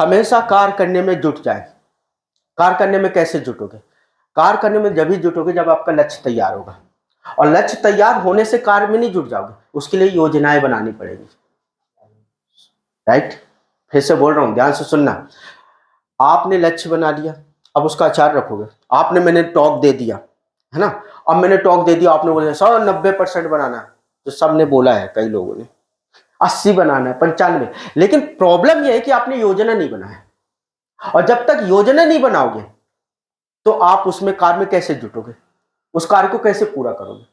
हमेशा कार्य करने में जुट जाए। कार्य करने में कैसे जुटोगे? कार्य करने में जब ही जुटोगे जब आपका लक्ष्य तैयार होगा, और लक्ष्य तैयार होने से कार्य में नहीं जुट जाओगे, उसके लिए योजनाएं बनानी पड़ेगी। राइट, फिर से बोल रहा हूं, ध्यान से सुनना। आपने लक्ष्य बना लिया, अब उसका आचार रखोगे। आपने मैंने टॉक दे दिया है ना, अब मैंने टॉक दे दिया, आपने बोला सर 90% बनाना है, तो सबने बोला है, कई लोगों ने 80 बनाना है, 95, लेकिन प्रॉब्लम यह है कि आपने योजना नहीं बनाया। और जब तक योजना नहीं बनाओगे तो आप उसमें कार्य में कैसे जुटोगे, उस कार्य को कैसे पूरा करोगे?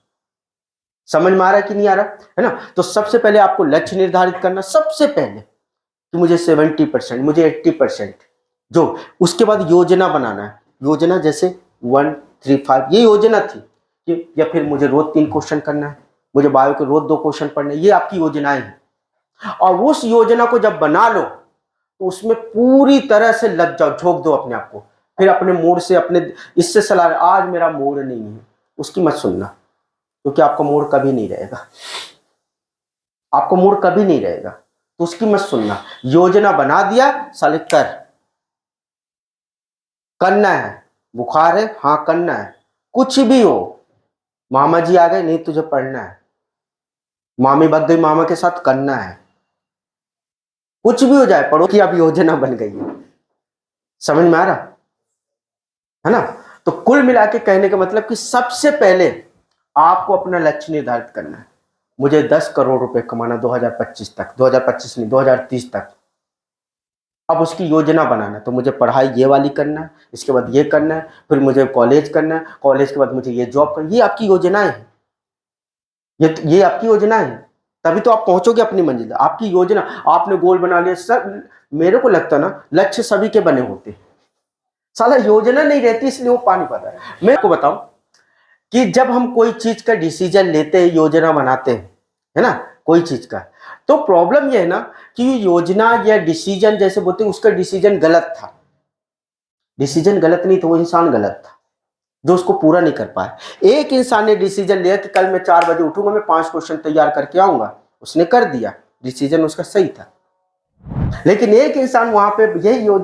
समझ में आ रहा है कि नहीं आ रहा है ना? तो सबसे पहले आपको लक्ष्य निर्धारित करना, सबसे पहले कि मुझे 70%, मुझे 80%, जो उसके बाद योजना बनाना है। योजना जैसे 1, 3, 5 ये योजना थी कि, या फिर मुझे रोज 3 क्वेश्चन करना है, मुझे बायो के रोज 2 क्वेश्चन पढ़ने, ये आपकी योजनाएं हैं। और उस योजना को जब बना लो तो उसमें पूरी तरह से लग जाओ, झोंक दो अपने आप को। फिर अपने मूड से, अपने इससे सलाह, आज मेरा मूड नहीं है, उसकी मत सुनना, क्योंकि आपका मूड कभी नहीं रहेगा, आपको मूड कभी नहीं रहेगा, तो उसकी मत सुनना। योजना बना दिया, साले करना है। बुखार है, हाँ करना है, कुछ भी हो। मामा जी आ गए, नहीं तुझे पढ़ना है। मामी भाग गई मामा के साथ, करना है। कुछ भी हो जाए, पढ़ो कि अब योजना बन गई है। समझ में आ रहा है ना? तो कुल मिला के कहने का मतलब कि सबसे पहले आपको अपना लक्ष्य निर्धारित करना है। मुझे 10 करोड़ रुपए कमाना 2025 तक, 2025 नहीं 2030 तक। अब उसकी योजना बनाना, तो मुझे पढ़ाई ये वाली करना है, इसके बाद ये करना है, फिर मुझे कॉलेज करना है, कॉलेज के बाद मुझे ये जॉब करना है। ये आपकी योजनाएं हैं, ये आपकी योजना है। तभी तो आप पहुंचोगे अपनी मंजिल। आपकी योजना, आपने गोल बना लिया। सर मेरे को लगता ना लक्ष्य सभी के बने होते, साला योजना नहीं रहती, इसलिए वो पा नहीं पाता है। मैं आपको बताऊं कि जब हम कोई चीज का डिसीजन लेते हैं, योजना बनाते हैं, है ना, कोई चीज का, तो प्रॉब्लम यह है ना कि योजना या डिसीजन जैसे बोलते हैं, उसका डिसीजन गलत था। डिसीजन गलत नहीं था, वो इंसान गलत था जो उसको पूरा नहीं कर पाया। एक इंसान ने डिसीजन लिया कि कल मैं 4 बजे उठूंगा, मैं 5 क्वेश्चन तैयार करके आऊंगा, उसने कर दिया, डिसीजन उसका सही था। लेकिन एक इंसान वहां पे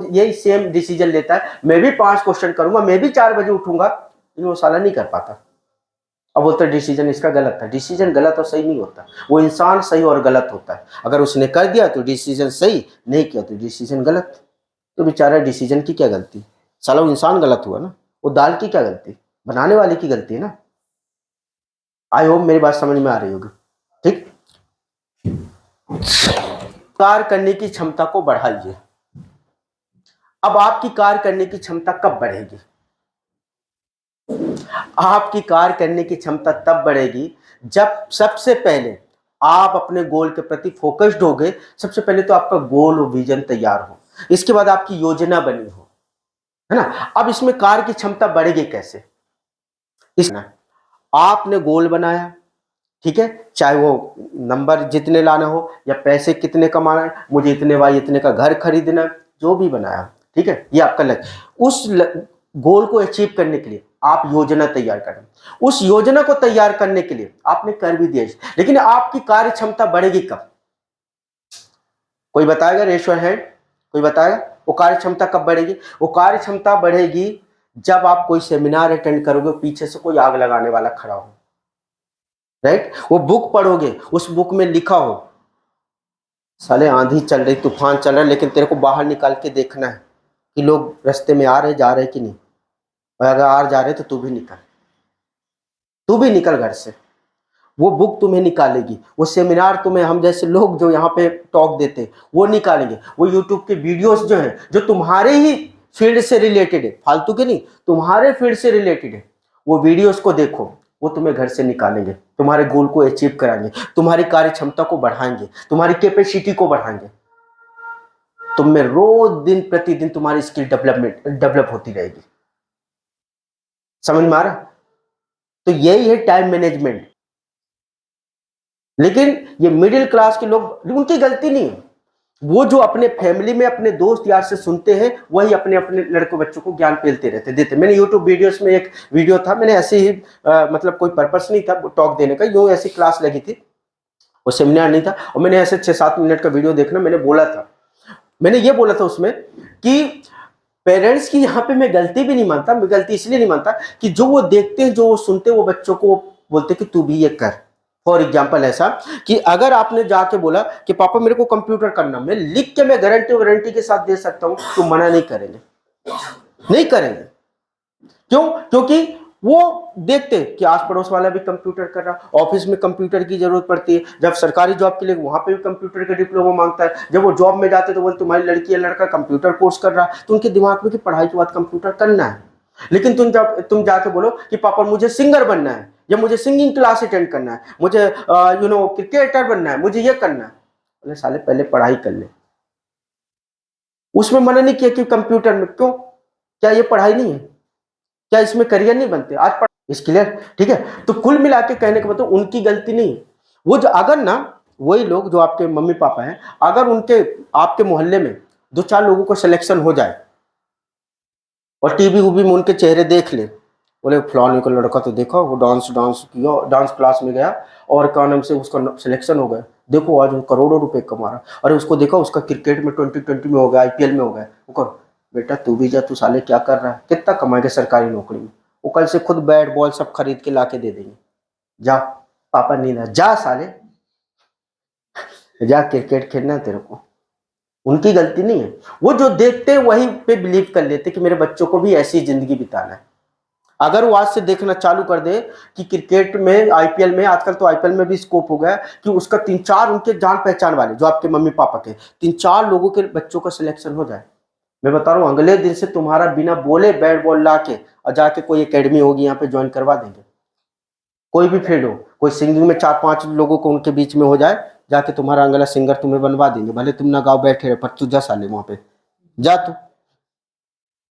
यही सेम डिसीजन लेता है, मैं भी 5 क्वेश्चन करूंगा, मैं भी 4 बजे उठूंगा, लेकिन वो साला नहीं कर पाता। अब बोलते डिसीजन इसका गलत था। डिसीजन गलत और सही नहीं होता, वो इंसान सही और गलत होता है। अगर उसने कर दिया तो डिसीजन सही, नहीं किया तो डिसीजन गलत। तो बेचारा डिसीजन की क्या गलती, साला वो इंसान गलत हुआ ना, वो दाल की क्या गलती, बनाने वाले की गलती है ना। आई होप मेरी बात समझ में आ रही होगी। ठीक, कार्य करने की क्षमता को बढ़ाइए। अब आपकी कार्य करने की क्षमता कब बढ़ेगी? आपकी कार्य करने की क्षमता तब बढ़ेगी जब सबसे पहले आप अपने गोल के प्रति फोकस्ड हो गए। सबसे पहले तो आपका गोल और विजन तैयार हो, इसके बाद आपकी योजना बनी हो, है ना। अब इसमें कार्य की क्षमता बढ़ेगी कैसे? आपने गोल बनाया, ठीक है, चाहे वो नंबर जितने लाना हो या पैसे कितने कमाना है, मुझे इतने बाई इतने का घर खरीदना है, जो भी बनाया, ठीक है, ये आपका लक्ष्य। उस गोल को अचीव करने के लिए आप योजना तैयार करें। उस योजना को तैयार करने के लिए आपने कर भी दिया, लेकिन आपकी कार्य क्षमता बढ़ेगी कब? कोई बताएगा? रेश योर हैंड, कोई बताएगा वो कार्य क्षमता कब बढ़ेगी? वो कार्य क्षमता बढ़ेगी जब आप कोई सेमिनार अटेंड करोगे, पीछे से कोई आग लगाने वाला खड़ा हो, राइट। वो बुक पढ़ोगे, उस बुक में लिखा हो, साले आंधी चल रही, तूफान चल रहा है, लेकिन तेरे को बाहर निकाल के देखना है कि लोग रास्ते में आ रहे जा रहे कि नहीं, और अगर आ जा रहे तो तू भी निकल, तू भी निकल घर से। वो बुक तुम्हें निकालेगी, वो सेमिनार तुम्हें, हम जैसे लोग जो यहाँ पे टॉक देते वो निकालेंगे, वो यूट्यूब के वीडियोस जो हैं जो तुम्हारे ही फील्ड से रिलेटेड है, फालतू के नहीं, तुम्हारे फील्ड से रिलेटेड है, वो वीडियोस को देखो, वो तुम्हें घर से निकालेंगे, तुम्हारे गोल को अचीव कराएंगे, तुम्हारी कार्य क्षमता को बढ़ाएंगे, तुम्हारी कैपेसिटी को बढ़ाएंगे। तुम में रोज दिन प्रतिदिन तुम्हारी स्किल डेवलप होती रहेगी। समझ में आ रहा? तो यही है टाइम मैनेजमेंट। लेकिन ये मिडिल क्लास के लोग, उनकी गलती नहीं है, वो जो अपने फैमिली में अपने दोस्त यार से सुनते हैं, वही अपने अपने लड़कों बच्चों को ज्ञान पेलते रहते देते। मैंने यूट्यूब वीडियोस में एक वीडियो था, मैंने ऐसे ही मतलब कोई पर्पस नहीं था टॉक देने का, यो ऐसी क्लास लगी थी, वो सेमिनार नहीं था, और मैंने ऐसे 6-7 मिनट का वीडियो देखना, मैंने बोला था मैंने ये बोला था उसमें कि पेरेंट्स की यहाँ पे मैं गलती भी नहीं मानता, मैं गलती इसलिए नहीं मानता कि जो वो देखते हैं, जो वो सुनते हैं, वो बच्चों को बोलते कि तू भी ये कर। फॉर एग्जाम्पल ऐसा कि अगर आपने जाके बोला कि पापा मेरे को कंप्यूटर करना, मैं लिख के मैं गारंटी वारंटी के साथ दे सकता हूं, तो मना नहीं करेंगे, नहीं करेंगे। क्यों? क्योंकि वो देखते कि आस पड़ोस वाला भी कंप्यूटर कर रहा, ऑफिस में कंप्यूटर की जरूरत पड़ती है, जब सरकारी जॉब के लिए वहां पे भी कंप्यूटर का डिप्लोमा मांगता है, जब वो जॉब में जाते तो बोले तुम्हारी लड़की या लड़का कंप्यूटर कोर्स कर रहा है, तो उनके दिमाग में कि पढ़ाई के बाद कंप्यूटर करना है। लेकिन तुम जाके बोलो कि पापा मुझे सिंगर बनना है, या मुझे सिंगिंग क्लास अटेंड करना है, मुझे क्रिकेटर बनना है, मुझे ये करना है, बोले साले पहले पढ़ाई कर ले। उसमें मना नहीं किया कि कंप्यूटर में, क्यों? क्या ये पढ़ाई नहीं है? क्या इसमें करियर नहीं बनते? आज पढ़ इस क्लियर, ठीक है। तो कुल मिला के कहने का मतलब उनकी गलती नहीं। वो जो अगर ना वही लोग जो आपके मम्मी पापा हैं, अगर उनके आपके मोहल्ले में 2-4 लोगों को सिलेक्शन हो जाए और टीवी वूवी में उनके चेहरे देख ले, बोले फलाने का लड़का तो देखो वो डांस किया, डांस क्लास में गया और क्या नाम से उसका सिलेक्शन हो गया, देखो आज वो करोड़ों रुपए कमा रहा, अरे उसको देखो उसका क्रिकेट में 2020 में हो गया, IPL में हो गया। वो करो बेटा तू भी जा, तू साले क्या कर रहा है, कितना कमाएगा सरकारी नौकरी में? वो कल से खुद बैट बॉल सब खरीद के ला के दे देंगे। जा पापा नहीं रहा, जा साले जा क्रिकेट खेलना है तेरे को। उनकी गलती नहीं है, वो जो देखते हैं वही पे बिलीव कर लेते कि मेरे बच्चों को भी ऐसी जिंदगी बिताना है। अगर वो आज से देखना चालू कर दे कि क्रिकेट में IPL में, आजकल तो IPL में भी स्कोप हो गया कि उसका 3-4 उनके जान पहचान वाले जो आपके मम्मी पापा के 3-4 लोगों के बच्चों का सिलेक्शन हो जाए, मैं बता रहा हूँ अगले दिन से तुम्हारा बिना बोले बैट बॉल ला के और जाके कोई एकेडमी होगी यहाँ पे ज्वाइन करवा देंगे। कोई भी फील्ड हो, कोई सिंगिंग में 4-5 लोगों को उनके बीच में हो जाए, जाके तुम्हारा अगला सिंगर तुम्हें बनवा देंगे, भले तुम ना गाँव बैठे रहे, पर तू जा साले वहां पे जा तू।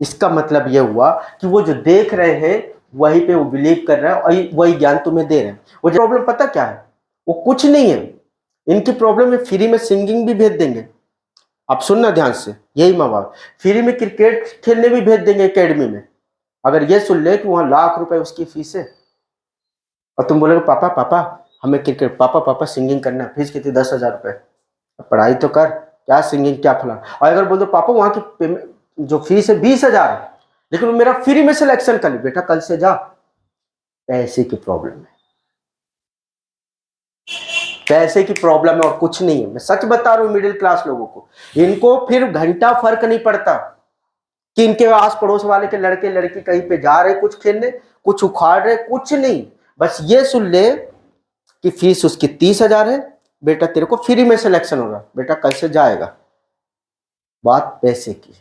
इसका मतलब यह हुआ कि वो जो देख रहे हैं वही पे वो बिलीव कर रहे हैं और वही ज्ञान तुम्हें दे रहे हैं। वो प्रॉब्लम पता क्या है? वो कुछ नहीं है, इनकी प्रॉब्लम है फ्री में सिंगिंग भी भेज देंगे। आप सुनना ध्यान से, यही माँ बाप फ्री में क्रिकेट खेलने भी भेज देंगे एकेडमी में। अगर ये सुन ले कि वहां लाख रुपए उसकी फीस है और तुम बोलोगे पापा पापा हमें क्रिकेट, पापा पापा सिंगिंग करना है, फीस कितनी? 10,000 रुपए। पढ़ाई तो कर, क्या सिंगिंग क्या फला। और अगर बोल दो पापा वहां की जो फीस है 20,000 है, लेकिन वो मेरा फ्री में सिलेक्शन कर ली, बेटा कल से जा। पैसे की प्रॉब्लम है, पैसे की प्रॉब्लम है और कुछ नहीं है। मैं सच बता रहा हूं मिडिल क्लास लोगों को, इनको फिर घंटा फर्क नहीं पड़ता कि इनके आस पड़ोस वाले के लड़के लड़की कहीं पे जा रहे कुछ खेलने, कुछ उखाड़ रहे, कुछ नहीं। बस ये सुन ले कि फीस उसकी 30,000 है, बेटा तेरे को फ्री में सिलेक्शन होगा, बेटा कल से जाएगा। बात पैसे की है।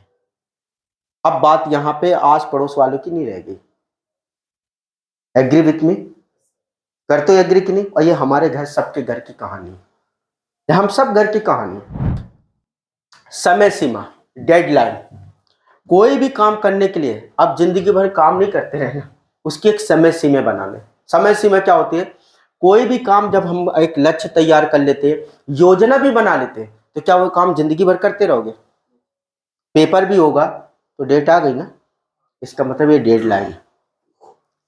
अब बात यहां पे आस पड़ोस वालों की नहीं रह गई। Agree with me? करते हो एग्री कि नहीं? और ये हमारे घर, सबके घर की कहानी है, ये हम सब घर की कहानी। समय सीमा, डेडलाइन। कोई भी काम करने के लिए आप जिंदगी भर काम नहीं करते रहना, उसकी एक समय सीमा बना ले। समय सीमा क्या होती है? कोई भी काम जब हम एक लक्ष्य तैयार कर लेते, योजना भी बना लेते, तो क्या वो काम जिंदगी भर करते रहोगे? पेपर भी होगा तो डेट आ गई ना, इसका मतलब ये डेडलाइन है।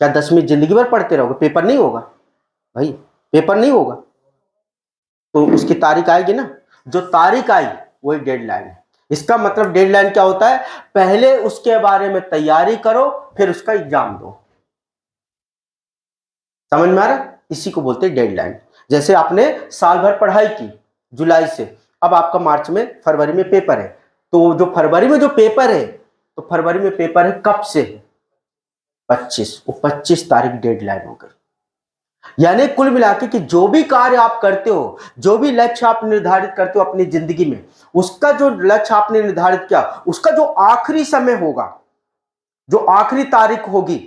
क्या 10वीं जिंदगी भर पढ़ते रहोगे? पेपर नहीं होगा भाई, पेपर नहीं होगा तो उसकी तारीख आएगी ना, जो तारीख आई वही डेडलाइन है। इसका मतलब डेडलाइन क्या होता है? पहले उसके बारे में तैयारी करो, फिर उसका एग्जाम दो। समझ में आ रहा है? इसी को बोलते हैं डेडलाइन। जैसे आपने साल भर पढ़ाई की जुलाई से, अब आपका मार्च में फरवरी में पेपर है, तो जो फरवरी में जो पेपर है, तो फरवरी में पेपर है कब से? 25, वो 25 तारीख डेडलाइन हो गई। यानी कुल मिलाकर कि जो भी कार्य आप करते हो, जो भी लक्ष्य आप निर्धारित करते हो अपनी जिंदगी में, उसका जो लक्ष्य आपने निर्धारित किया, उसका जो आखिरी समय होगा, जो आखिरी तारीख होगी,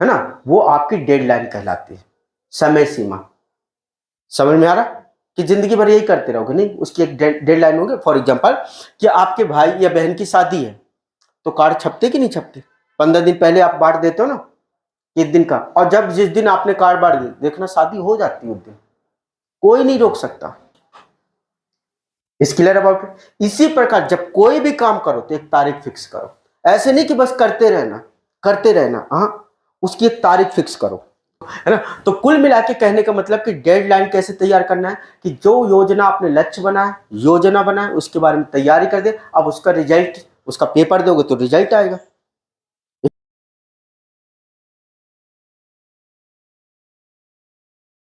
है ना, वो आपकी डेडलाइन कहलाती है, समय सीमा। समझ में आ रहा कि जिंदगी भर यही करते रहोगे? नहीं, उसकी एक डेडलाइन होगी। फॉर एग्जांपल कि आपके भाई या बहन की शादी है, तो कार्ड छपते कि नहीं छपते? 15 दिन पहले आप बांट देते हो ना, एक दिन का, और जब जिस दिन आपने कार्ड बांट दिया, देखना शादी हो जाती है उस दिन, कोई नहीं रोक सकता। इस क्लियर अबाउट इट? इसी प्रकार जब कोई भी काम करो तो एक तारीख फिक्स करो। ऐसे नहीं कि बस करते रहना, करते रहना, हाँ, उसकी एक तारीख फिक्स करो। है ना। तो कुल मिला के कहने का मतलब कि डेडलाइन कैसे तैयार करना है कि जो योजना आपने लक्ष्य बनाए, योजना बनाए, उसके बारे में तैयारी कर दे, अब उसका रिजल्ट, उसका पेपर दोगे तो रिजल्ट आएगा।